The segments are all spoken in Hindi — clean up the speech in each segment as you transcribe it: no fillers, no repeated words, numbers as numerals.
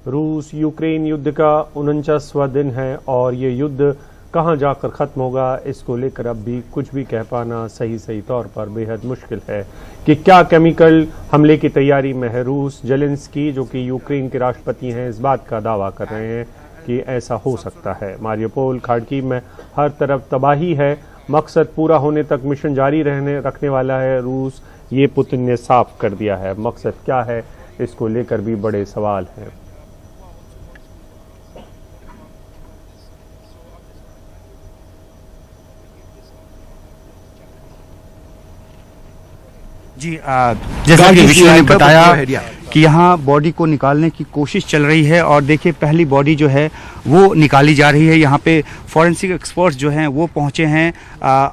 रूस यूक्रेन युद्ध का 49वां दिन है और ये युद्ध कहां जाकर ख़त्म होगा इसको लेकर अब भी कुछ भी कह पाना सही तौर पर बेहद मुश्किल है कि क्या केमिकल हमले की तैयारी में है रूस। जेलेंस्की जो कि यूक्रेन के राष्ट्रपति हैं इस बात का दावा कर रहे हैं कि ऐसा हो सकता है। मारियोपोल खाड़की में हर तरफ तबाही है, मकसद पूरा होने तक मिशन जारी रखने वाला है रूस, ये पुतिन ने साफ कर दिया है। मकसद क्या है इसको लेकर भी बड़े सवाल हैं। जी जैसा कि विष्णु ने बताया कि यहाँ बॉडी को निकालने की कोशिश चल रही है और देखिए पहली बॉडी जो है वो निकाली जा रही है। यहाँ पे फॉरेंसिक एक्सपर्ट्स जो हैं वो पहुँचे हैं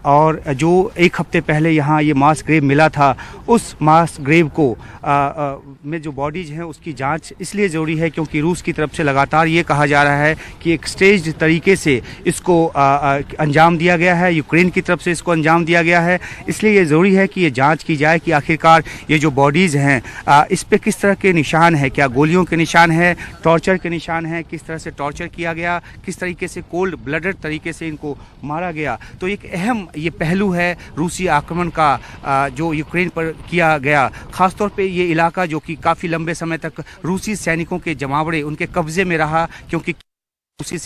और जो एक हफ्ते पहले यहाँ ये मास ग्रेव मिला था उस मास ग्रेव को में जो बॉडीज हैं उसकी जांच इसलिए ज़रूरी है क्योंकि रूस की तरफ से लगातार ये कहा जा रहा है कि एक स्टेज तरीके से इसको अंजाम दिया गया है, यूक्रेन की तरफ से इसको अंजाम दिया गया है। इसलिए ये ज़रूरी है कि ये जांच की जाए कि आखिरकार ये जो बॉडीज़ हैं इस पे किस तरह के निशान है, क्या गोलियों के निशान है, टॉर्चर के निशान है, किस तरह से टॉर्चर किया गया, किस तरीके से कोल्ड ब्लडेड तरीके से इनको मारा गया। तो एक अहम ये पहलू है रूसी आक्रमण का जो यूक्रेन पर किया गया। ख़ासतौर पे ये इलाका जो कि काफ़ी लंबे समय तक रूसी सैनिकों के जमावड़े उनके कब्जे में रहा क्योंकि रूसी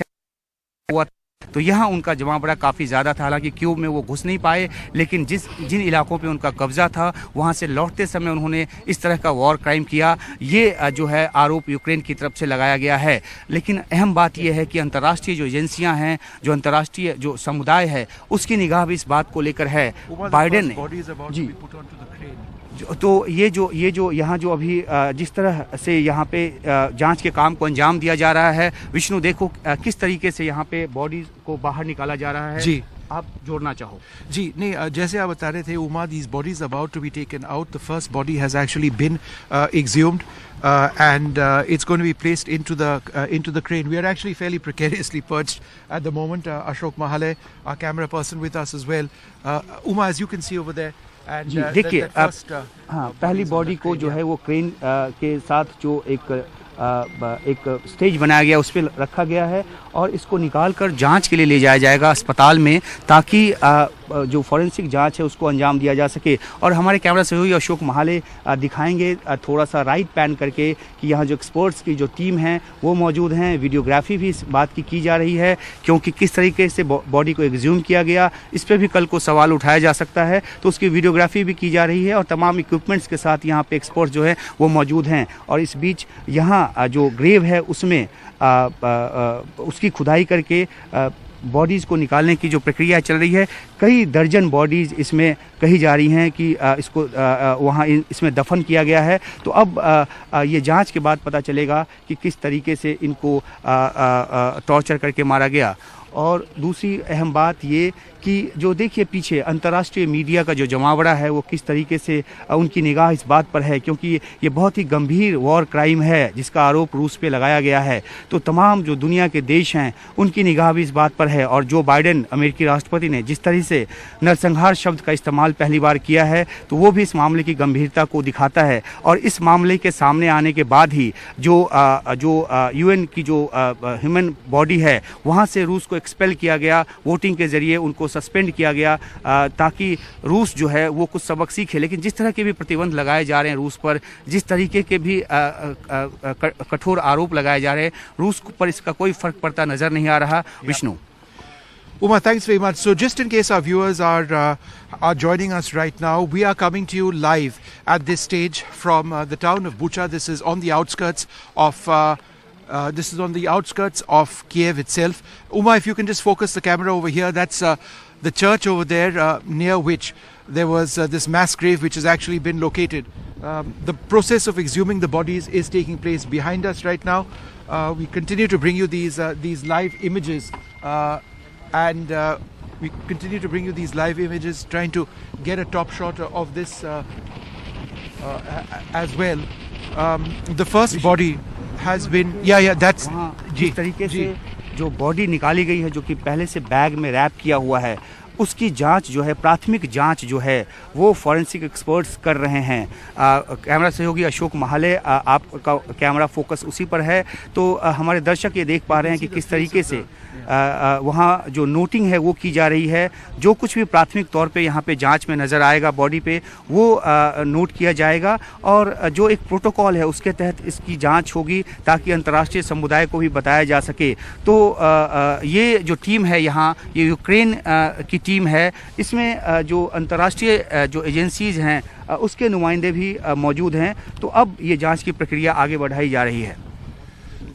हुआ तो यहाँ उनका जमावड़ा काफ़ी ज़्यादा था। हालांकि कीव में वो घुस नहीं पाए लेकिन जिन इलाकों पे उनका कब्जा था वहाँ से लौटते समय उन्होंने इस तरह का वॉर क्राइम किया। ये जो है आरोप यूक्रेन की तरफ से लगाया गया है। लेकिन अहम बात यह है कि अंतर्राष्ट्रीय जो एजेंसियाँ हैं, जो अंतर्राष्ट्रीय जो समुदाय है उसकी निगाह भी इस बात को लेकर है। बाइडेन ने जी तो ये जो यहाँ जो अभी जिस तरह से यहाँ पे जांच के काम को अंजाम दिया जा रहा है, विष्णु देखो किस तरीके से यहाँ पे बॉडीज को बाहर निकाला जा रहा है। जी आप जोड़ना चाहो। जी नहीं, जैसे आप बता रहे थे Uma, these bodies about to be taken out. The first body has actually been exhumed and it's going to be placed into the crane. We are actually fairly precariously perched at the moment. Ashok Mahale, our camera person, with us as well. Uma, as you can see over there. जी देखिए हाँ, पहली बॉडी को जो है वो क्रेन के साथ जो एक स्टेज बनाया गया उस पर रखा गया है और इसको निकाल कर जांच के लिए ले जाया जाएगा अस्पताल में ताकि जो फॉरेंसिक जांच है उसको अंजाम दिया जा सके। और हमारे कैमरा सहयोगी अशोक महाले दिखाएंगे थोड़ा सा राइट पैन करके कि यहाँ जो एक्सपर्ट्स की जो टीम है वो मौजूद हैं। वीडियोग्राफी भी इस बात की जा रही है क्योंकि किस तरीके से बॉडी को एक्सह्यूम किया गया इस पर भी कल को सवाल उठाया जा सकता है, तो उसकी वीडियोग्राफी भी की जा रही है और तमाम इक्विपमेंट्स के साथ यहाँ पे एक्सपर्ट्स जो है वो मौजूद हैं। और इस बीच यहाँ जो ग्रेव है उसमें उसकी खुदाई करके बॉडीज़ को निकालने की जो प्रक्रिया चल रही है। कई दर्जन बॉडीज़ इसमें कही जा रही हैं कि इसको वहाँ इसमें दफन किया गया है। तो अब ये जांच के बाद पता चलेगा कि किस तरीके से इनको टॉर्चर करके मारा गया। और दूसरी अहम बात ये कि जो देखिए पीछे अंतर्राष्ट्रीय मीडिया का जो जमावड़ा है वो किस तरीके से उनकी निगाह इस बात पर है क्योंकि ये बहुत ही गंभीर वॉर क्राइम है जिसका आरोप रूस पे लगाया गया है। तो तमाम जो दुनिया के देश हैं उनकी निगाह भी इस बात पर है। और जो बाइडेन अमेरिकी राष्ट्रपति ने जिस तरह से नरसंहार शब्द का इस्तेमाल पहली बार किया है तो वो भी इस मामले की गंभीरता को दिखाता है। और इस मामले के सामने आने के बाद ही जो UN की जो ह्यूमन बॉडी है वहाँ से रूस को एक्सपेल किया गया, वोटिंग के जरिए उनको सस्पेंड किया गया ताकि रूस जो है वो कुछ सबक सीखे। लेकिन जिस तरह के भी प्रतिबंध लगाए जा रहे हैं रूस पर, जिस तरीके के भी कठोर आरोप लगाए जा रहे हैं, रूस पर इसका कोई फर्क पड़ता नजर नहीं आ रहा। Vishnu Uma, thanks very much. So just in case our viewers are joining us right now, we are coming to you live at this stage from the town of Bucha. This is on the outskirts of Kiev itself. Uma, if you can just focus the camera over here, that's the church over there near which there was this mass grave which has actually been located. The process of exhuming the bodies is taking place behind us right now. We continue to bring you these live images trying to get a top shot of this as well. The first body has been that's जिस तरीके से जो बॉडी निकाली गई है जो कि पहले से बैग में रैप किया हुआ है उसकी जांच जो है, प्राथमिक जांच जो है वो फॉरेंसिक एक्सपर्ट्स कर रहे हैं। कैमरा सहयोगी अशोक महाले, आपका कैमरा फोकस उसी पर है, तो हमारे दर्शक ये देख पा रहे हैं कि किस तरीके से वहाँ जो नोटिंग है वो की जा रही है। जो कुछ भी प्राथमिक तौर पे यहाँ पे जांच में नज़र आएगा बॉडी पे, वो नोट किया जाएगा और जो एक प्रोटोकॉल है उसके तहत इसकी जांच होगी ताकि अंतर्राष्ट्रीय समुदाय को भी बताया जा सके। तो ये जो टीम है यहाँ, ये यूक्रेन की टीम है, इसमें जो अंतर्राष्ट्रीय जो एजेंसीज हैं उसके नुमाइंदे भी मौजूद हैं। तो अब ये जांच की प्रक्रिया आगे बढ़ाई जा रही है।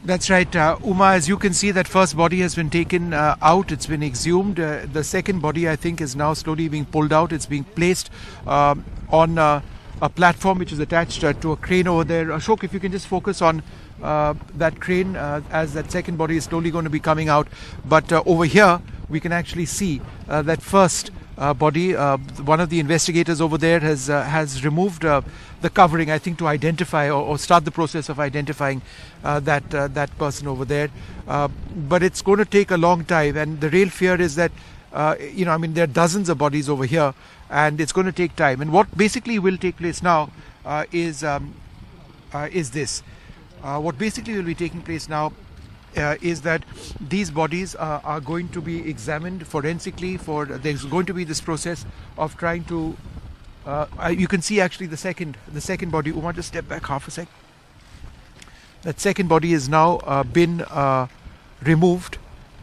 That's right, Uma. As you can see, that first body has been taken out. It's been exhumed. The second body, I think, is now slowly being pulled out. It's being placed on a platform which is attached to a crane over there. Ashok, if you can just focus on that crane as that second body is slowly going to be coming out. But over here, we can actually see that first body. One of the investigators over there has removed the covering, I think, to identify or start the process of identifying that person over there. But it's going to take a long time, and the real fear is that there are dozens of bodies over here, and it's going to take time. And what basically will take place now is this. What basically will be taking place now is that these bodies are going to be examined forensically. There's going to be this process of trying to. You can see actually the second body. Uma, just step back half a sec. That second body is now been removed,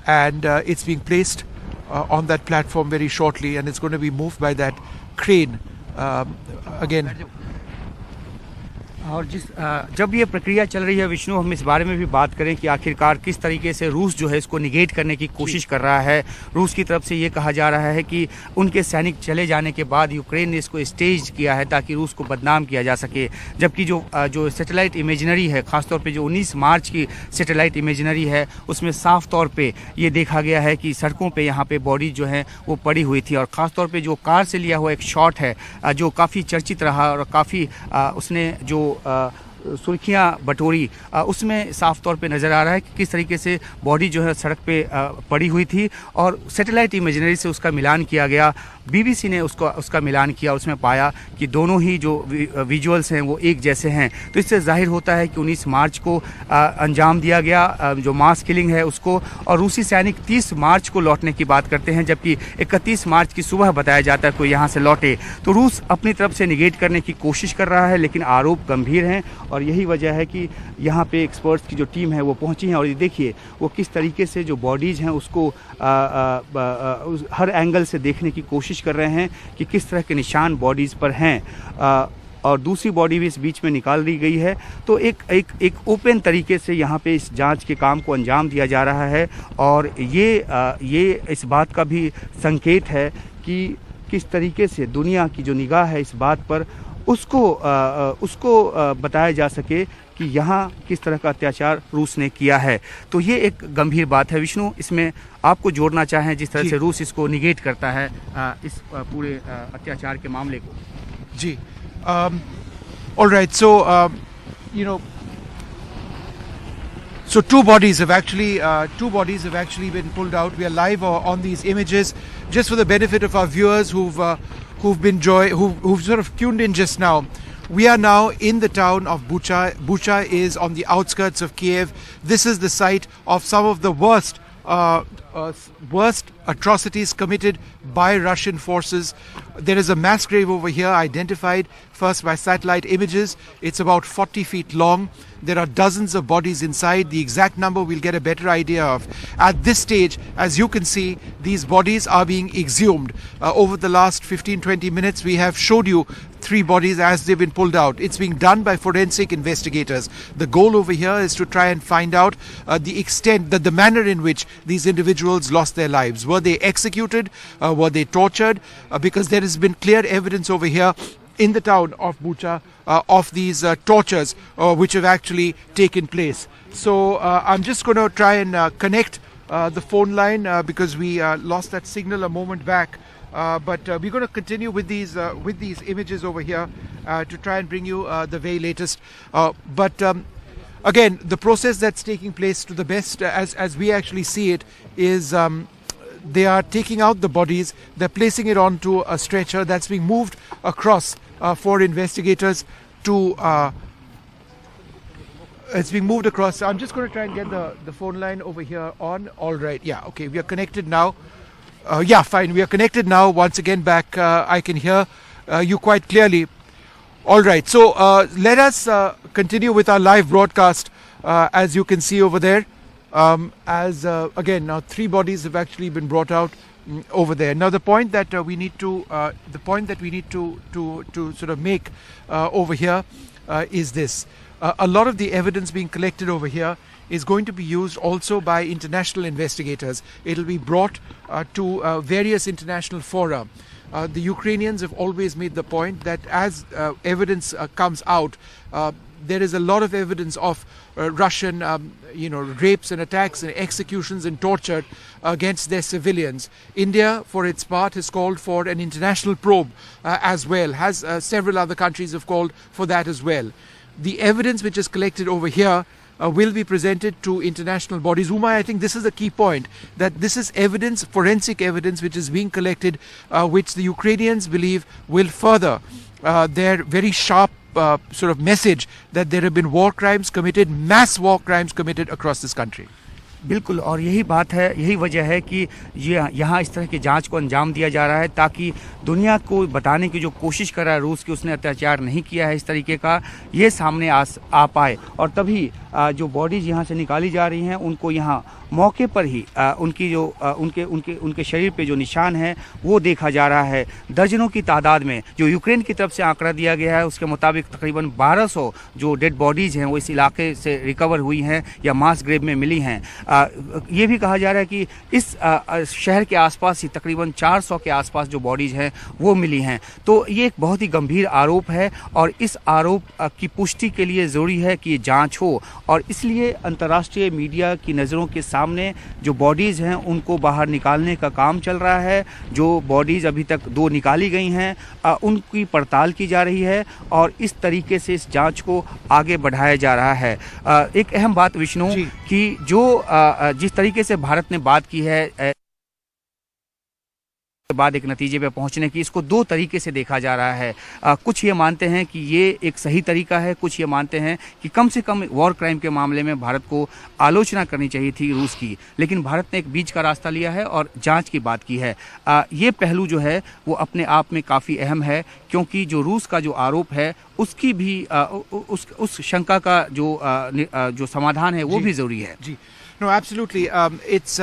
and it's being placed on that platform very shortly, and it's going to be moved by that crane again. और जब ये प्रक्रिया चल रही है विष्णु, हम इस बारे में भी बात करें कि आखिरकार किस तरीके से रूस जो है इसको निगेट करने की कोशिश कर रहा है। रूस की तरफ से ये कहा जा रहा है कि उनके सैनिक चले जाने के बाद यूक्रेन ने इसको स्टेज किया है ताकि रूस को बदनाम किया जा सके। जबकि जो सैटेलाइट इमेजनरी है, ख़ासतौर पे जो 19 मार्च की सैटेलाइट इमेजनरी है, उसमें साफ तौर पे ये देखा गया है कि सड़कों पे यहाँ पे बॉडी जो है वो पड़ी हुई थी। और ख़ासतौर पे जो कार से लिया हुआ एक शॉट है जो काफ़ी चर्चित रहा और काफ़ी उसने जो सुर्खियाँ बटोरी, उसमें साफ तौर पे नज़र आ रहा है कि किस तरीके से बॉडी जो है सड़क पे पड़ी हुई थी और सैटेलाइट इमेजनरी से उसका मिलान किया गया। बीबीसी ने उसका मिलान किया, उसमें पाया कि दोनों ही जो विजुअल्स हैं वो एक जैसे हैं। तो इससे जाहिर होता है कि 19 मार्च को अंजाम दिया गया जो मास किलिंग है उसको। और रूसी सैनिक 30 मार्च को लौटने की बात करते हैं, जबकि 31 मार्च की सुबह बताया जाता है कोई यहाँ से लौटे। तो रूस अपनी तरफ से निगेट करने की कोशिश कर रहा है, लेकिन आरोप गंभीर हैं और यही वजह है कि यहाँ पे एक्सपर्ट्स की जो टीम है वो पहुँची है। और ये देखिए वो किस तरीके से जो बॉडीज़ हैं उसको हर एंगल से देखने की कोशिश कर रहे हैं कि किस तरह के निशान बॉडीज़ पर हैं। और दूसरी बॉडी भी इस बीच में निकाल दी गई है। तो एक ओपन तरीके से यहाँ पे इस जांच के काम को अंजाम दिया जा रहा है। और ये इस बात का भी संकेत है कि किस तरीके से दुनिया की जो निगाह है इस बात पर उसको बताया जा सके कि यहाँ किस तरह का अत्याचार रूस ने किया है। तो ये एक गंभीर बात है। विष्णु, इसमें आपको जोड़ना चाहें जिस तरह से रूस इसको निगेट करता है इस पूरे अत्याचार के मामले को। जी, all right. So so two bodies have actually been pulled out. We are live on these images, just for the benefit of our viewers who've sort of tuned in just now. We are now in the town of Bucha. Bucha is on the outskirts of Kiev. This is the site of some of the worst atrocities committed by Russian forces. There is a mass grave over here, identified first by satellite images. It's about 40 feet long. There are dozens of bodies inside. The exact number we'll get a better idea of. At this stage, as you can see, these bodies are being exhumed. Over the last 15-20 minutes, we have showed you 3 bodies as they've been pulled out. It's being done by forensic investigators. The goal over here is to try and find out the extent, the manner in which these individuals lost their lives. Were they executed? Were they tortured? Because there has been clear evidence over here in the town of Bucha of these tortures which have actually taken place. So I'm just going to try and connect the phone line because we lost that signal a moment back. But we're going to continue with these images over here to try and bring you the very latest. But again, the process that's taking place, to the best as we actually see it, is they are taking out the bodies, they're placing it onto a stretcher that's being moved across for investigators to it's being moved across. I'm just going to try and get the phone line over here on. All right, yeah, okay, we are connected now. Yeah, fine, we are connected now. Once again back, I can hear you quite clearly. All right, so let us continue with our live broadcast. As you can see over there, again, now 3 bodies have actually been brought out over there. Now the point that we need to sort of make over here is this. A lot of the evidence being collected over here is going to be used also by international investigators. It'll be brought to various international fora. The Ukrainians have always made the point that as evidence comes out, there is a lot of evidence of Russian, rapes and attacks and executions and torture against their civilians. India, for its part, has called for an international probe as well. Several other countries have called for that as well. The evidence which is collected over here will be presented to international bodies. Umay, I think this is a key point, that this is evidence, forensic evidence, which is being collected, which the Ukrainians believe will further their very sharp sort of message that there have been war crimes committed, mass war crimes committed across this country. बिल्कुल, और यही बात है, यही वजह है कि ये यहाँ इस तरह की जांच को अंजाम दिया जा रहा है ताकि दुनिया को बताने की जो कोशिश कर रहा है रूस की उसने अत्याचार नहीं किया है इस तरीके का, ये सामने आ पाए। और तभी जो बॉडीज यहाँ से निकाली जा रही हैं उनको यहाँ मौके पर ही उनके शरीर पे जो निशान है वो देखा जा रहा है। दर्जनों की तादाद में जो यूक्रेन की तरफ से आंकड़ा दिया गया है उसके मुताबिक तकरीबन 1200 जो डेड बॉडीज़ हैं वो इस इलाके से रिकवर हुई हैं या मास ग्रेव में मिली हैं। ये भी कहा जा रहा है कि इस शहर के आसपास ही तकरीबन 400 के आसपास जो बॉडीज़ हैं वो मिली हैं। तो ये एक बहुत ही गंभीर आरोप है और इस आरोप की पुष्टि के लिए ज़रूरी है कि ये जाँच हो, और इसलिए अंतर्राष्ट्रीय मीडिया की नज़रों के सामने जो बॉडीज़ हैं उनको बाहर निकालने का काम चल रहा है। जो बॉडीज़ अभी तक 2 निकाली गई हैं उनकी पड़ताल की जा रही है और इस तरीके से इस जांच को आगे बढ़ाया जा रहा है। एक अहम बात विष्णु कि जो जिस तरीके से भारत ने बात की है बाद एक नतीजे पे पहुंचने की, इसको 2 तरीके से देखा जा रहा है। कुछ ये मानते हैं कि ये एक सही तरीका है, कुछ ये मानते हैं कि कम से कम वॉर क्राइम के मामले में भारत को आलोचना करनी चाहिए थी रूस की, लेकिन भारत ने एक बीच का रास्ता लिया है और जांच की बात की है। ये पहलू जो है वो अपने आप में काफ़ी अहम है, क्योंकि जो रूस का जो आरोप है उसकी भी उस शंका का जो समाधान है वो भी ज़रूरी है। जी, no absolutely, it's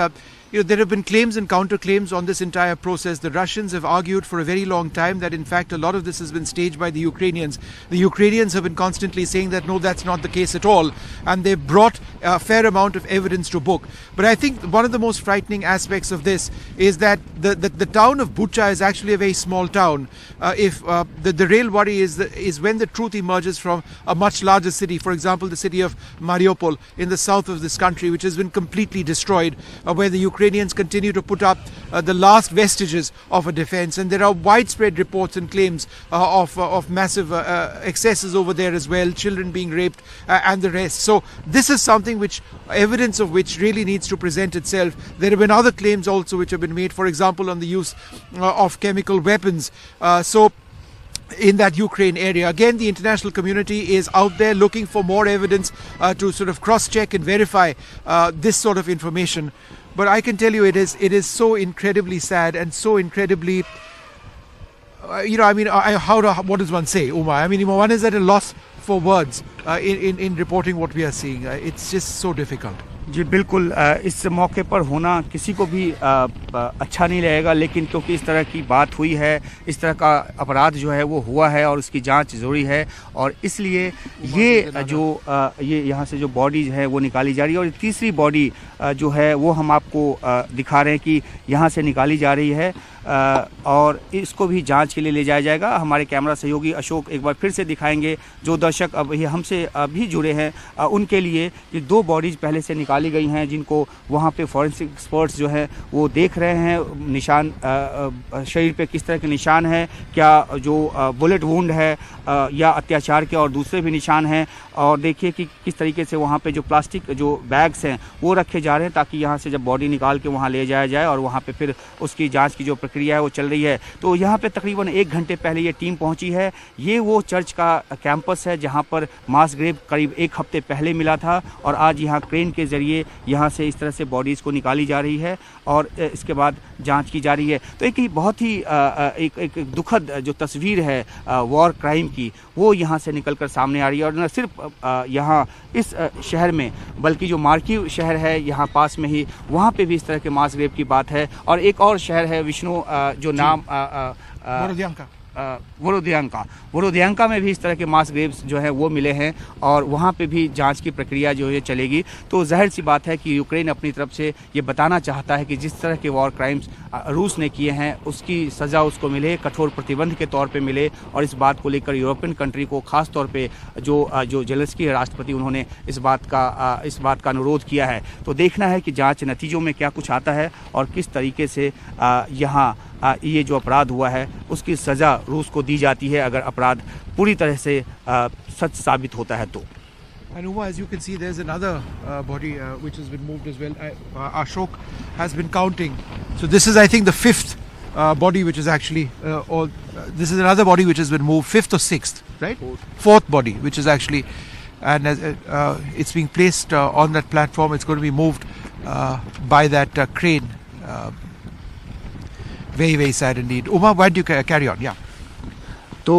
there have been claims and counterclaims on this entire process. The Russians have argued for a very long time that in fact a lot of this has been staged by the Ukrainians. The Ukrainians have been constantly saying that no, that's not the case at all, and they've brought a fair amount of evidence to book. But I think one of the most frightening aspects of this is that the town of Bucha is actually a very small town. The real worry is when the truth emerges from a much larger city, for example the city of Mariupol in the south of this country, which has been completely destroyed, where the Ukrainians continue to put up the last vestiges of a defense, and there are widespread reports and claims of massive excesses over there as well, children being raped and the rest. So this is something which evidence of which really needs to present itself. There have been other claims also which have been made, for example on the use of chemical weapons. So in that Ukraine area, again, the international community is out there looking for more evidence to sort of cross-check and verify this sort of information. But I can tell you it is so incredibly sad and so incredibly, what does one say, Umay? I mean, one is at a loss for words in reporting what we are seeing. It's just so difficult. जी बिल्कुल, इस मौके पर होना किसी को भी अच्छा नहीं लगेगा, लेकिन क्योंकि इस तरह की बात हुई है, इस तरह का अपराध जो है वो हुआ है और उसकी जांच ज़रूरी है, और इसलिए ये यहाँ से जो बॉडीज़ है वो निकाली जा रही है। और तीसरी बॉडी जो है वो हम आपको दिखा रहे हैं कि यहाँ से निकाली जा रही है। और इसको भी जांच के लिए ले जाया जाएगा। हमारे कैमरा सहयोगी अशोक एक बार फिर से दिखाएंगे, जो दर्शक अब ये हमसे अभी जुड़े हैं उनके लिए कि 2 बॉडीज़ पहले से निकाली गई हैं, जिनको वहाँ पे फॉरेंसिक एक्सपर्ट्स जो है वो देख रहे हैं निशान, शरीर पे किस तरह के निशान हैं, क्या जो बुलेट वुंड है या अत्याचार के और दूसरे भी निशान हैं। और देखिए कि किस तरीके से वहाँ पे जो प्लास्टिक जो बैग्स हैं वो रखे जा रहे हैं, ताकि यहाँ से जब बॉडी निकाल के वहाँ ले जाया जाए और वहाँ पे फिर उसकी जांच की जो प्रक्रिया है वो चल रही है। तो यहाँ पे तकरीबन 1 घंटे पहले ये टीम पहुँची है। ये वो चर्च का कैंपस है जहाँ पर मास ग्रेव करीब 1 हफ्ते पहले मिला था, और आज यहाँ क्रेन के ज़रिए यहाँ से इस तरह से बॉडीज़ को निकाली जा रही है और इसके बाद जांच की जा रही है। तो एक बहुत ही एक दुखद जो तस्वीर है वॉर क्राइम की, वो यहाँ से निकलकर सामने आ रही है। और न सिर्फ यहाँ इस शहर में, बल्कि जो मार्की शहर है यहाँ पास में ही, वहाँ पे भी इस तरह के मास ग्रेव की बात है। और एक और शहर है विष्णु, जो नाम वोरोदियांका में भी इस तरह के मास ग्रेव्स जो है वो मिले हैं, और वहाँ पे भी जांच की प्रक्रिया जो है चलेगी। तो जाहिर सी बात है कि यूक्रेन अपनी तरफ से ये बताना चाहता है कि जिस तरह के वॉर क्राइम्स रूस ने किए हैं उसकी सज़ा उसको मिले, कठोर प्रतिबंध के तौर पे मिले। और इस बात को लेकर यूरोपियन कंट्री को ख़ास तौर पे जो जेलेंस्की है राष्ट्रपति, उन्होंने इस बात का अनुरोध किया है। तो देखना है कि जाँच नतीजों में क्या कुछ आता है और किस तरीके से यहाँ ये जो अपराध हुआ है उसकी सज़ा रूस को दी जाती है, अगर अपराध पूरी तरह से सच साबित होता है तो। And Uma, as you can see, there's another body which has been moved as well. Ashok has been counting. So this is, I think, the 5th body which is actually, this is another body which has been moved, 5th or 6th, right? 4th body which is actually, and as, it's being placed on that platform. It's going to be moved by that crane. Very, very sad indeed. Uma, why do you carry on? Yeah. तो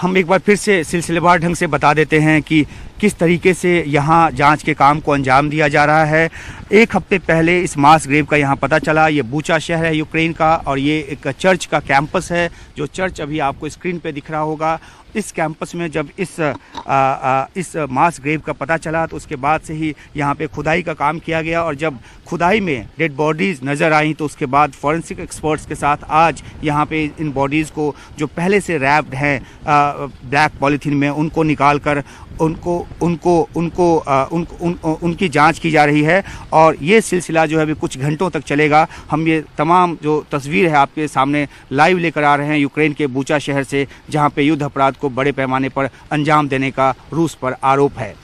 हम एक बार फिर से सिलसिलेवार ढंग से बता देते हैं कि किस तरीके से यहाँ जांच के काम को अंजाम दिया जा रहा है। 1 हफ्ते पहले इस मास ग्रेव का यहाँ पता चला। ये बूचा शहर है यूक्रेन का, और ये एक चर्च का कैंपस है, जो चर्च अभी आपको स्क्रीन पे दिख रहा होगा। इस कैंपस में जब इस मास ग्रेव का पता चला तो उसके बाद से ही यहाँ पे खुदाई का काम किया गया, और जब खुदाई में डेड बॉडीज़ नज़र आई तो उसके बाद फॉरेंसिक एक्सपर्ट्स के साथ आज यहाँ पे इन बॉडीज़ को जो पहले से रैप्ड हैं ब्लैक पॉलीथीन में, उनको निकाल कर उनकी जांच की जा रही है। और ये सिलसिला जो है अभी कुछ घंटों तक चलेगा। हम ये तमाम जो तस्वीर है आपके सामने लाइव लेकर आ रहे हैं यूक्रेन के बूचा शहर से, जहां पे युद्ध अपराध को बड़े पैमाने पर अंजाम देने का रूस पर आरोप है।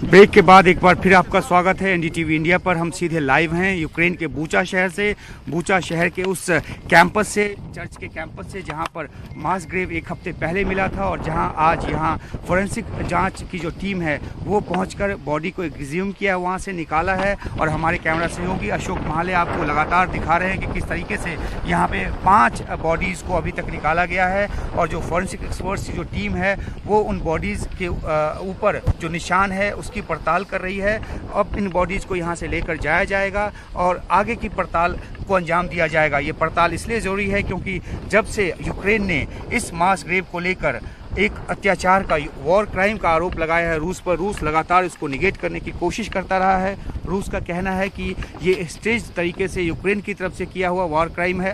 ब्रेक के बाद एक बार फिर आपका स्वागत है एनडीटीवी इंडिया पर। हम सीधे लाइव हैं यूक्रेन के बूचा शहर से, बूचा शहर के उस कैंपस से, चर्च के कैंपस से, जहां पर मास ग्रेव 1 हफ्ते पहले मिला था, और जहां आज यहां फोरेंसिक जांच की जो टीम है वो पहुंचकर बॉडी को एक्सह्यूम किया, वहां से निकाला है। और हमारे कैमरा सहयोगी अशोक महाले आपको लगातार दिखा रहे हैं कि किस तरीके से यहाँ पे 5 बॉडीज़ को अभी तक निकाला गया है, और जो फोरेंसिक एक्सपर्ट्स की जो टीम है वो उन बॉडीज़ के ऊपर जो निशान है उसकी पड़ताल कर रही है। अब इन बॉडीज़ को यहाँ से लेकर जाया जाएगा और आगे की पड़ताल को अंजाम दिया जाएगा। ये पड़ताल इसलिए ज़रूरी है क्योंकि जब से यूक्रेन ने इस मास ग्रेव को लेकर एक अत्याचार का, वॉर क्राइम का आरोप लगाया है रूस पर, रूस लगातार इसको निगेट करने की कोशिश करता रहा है। रूस का कहना है कि ये स्टेज तरीके से यूक्रेन की तरफ से किया हुआ वॉर क्राइम है,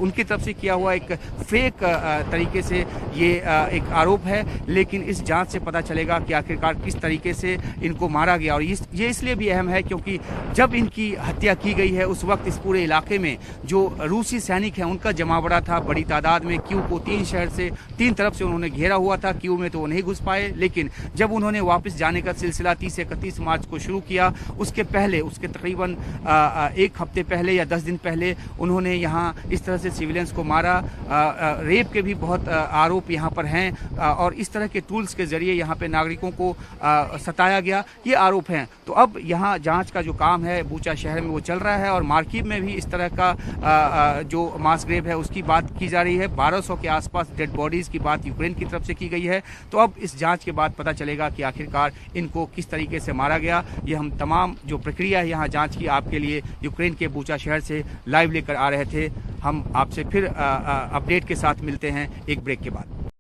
उनकी तरफ से किया हुआ एक फेक तरीके से ये एक आरोप है। लेकिन इस जांच से पता चलेगा कि आखिरकार किस तरीके से इनको मारा गया। और ये इसलिए भी अहम है क्योंकि जब इनकी हत्या की गई है उस वक्त इस पूरे इलाके में जो रूसी सैनिक हैं उनका जमावड़ा था बड़ी तादाद में। क्यू को 3 तरफ से उन्होंने घेरा हुआ था। क्यू में तो वो नहीं घुस पाए, लेकिन जब उन्होंने वापस जाने का सिलसिला 30 से 31 मार्च को शुरू किया, उसके तकरीबन 1 हफ्ते पहले या 10 दिन पहले उन्होंने यहाँ इस तरह से सिविलियंस को मारा। रेप के भी बहुत आरोप यहाँ पर हैं, और इस तरह के टूल्स के जरिए यहाँ पे नागरिकों को सताया गया, ये आरोप हैं। तो अब यहाँ जांच का जो काम है बूचा शहर में वो चल रहा है, और मार्कीव में भी इस तरह का जो मास ग्रेव है उसकी बात की जा रही है। 1200 के आसपास डेड बॉडीज़ की बात यूक्रेन की तरफ से की गई है। तो अब इस जांच के बाद पता चलेगा कि आखिरकार इनको किस तरीके से मारा गया। ये हम तमाम जो प्रक्रिया है यहाँ जांच की आपके लिए यूक्रेन के बूचा शहर से लाइव लेकर आ रहे थे। हम आपसे फिर अपडेट के साथ मिलते हैं एक ब्रेक के बाद।